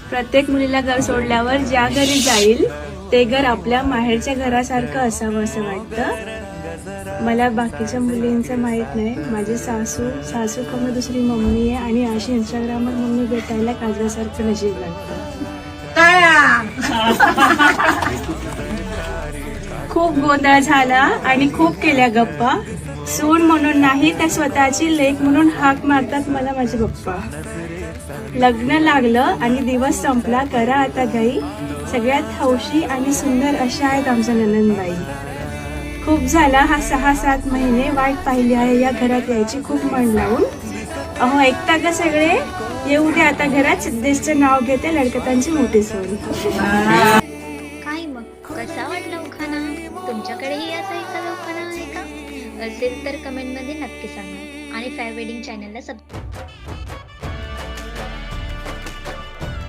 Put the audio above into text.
प्रत्येक मुलीला घर सोडल्यावर ज्या घरी जाईल ते घर आपल्या माहेरच्या घरासारखं असावं असं वाटतं. मला बाकीच्या मुलींचं माहीत नाही. माझी सासू कमी दुसरी मम्मी आहे आणि अशी इंस्टाग्रामवर मम्मी भेटायला काजव्यासारखं नशीब लागतं. खूप गोंधळ झाला आणि खूप केल्या गप्पा. सून म्हणून नाही तर स्वतःची लेक म्हणून हाक मारतात मला माझे पप्पा. लग्न लागलं आणि दिवस संपला, करा आता घाई. सगळ्यात हौशी आणि सुंदर अशा आहेत आमच्या ननंदबाई. खूप झाला हा 6-7 महिने वाट पाहिली आहे या घरात यायची खूप मन लावून. अहो ऐकता का सगळे, येऊ दे आता घरात. सिद्धेशचं नाव घेते लडकतांची मोठी सोन. काय मग कसा वाटला उखाणा? तुमच्याकडेही असा एखादा उखाणा आहे का? असेल तर कमेंटमध्ये नक्की सांगा आणि फॅर वेडिंग चॅनलला सबस्क्राईब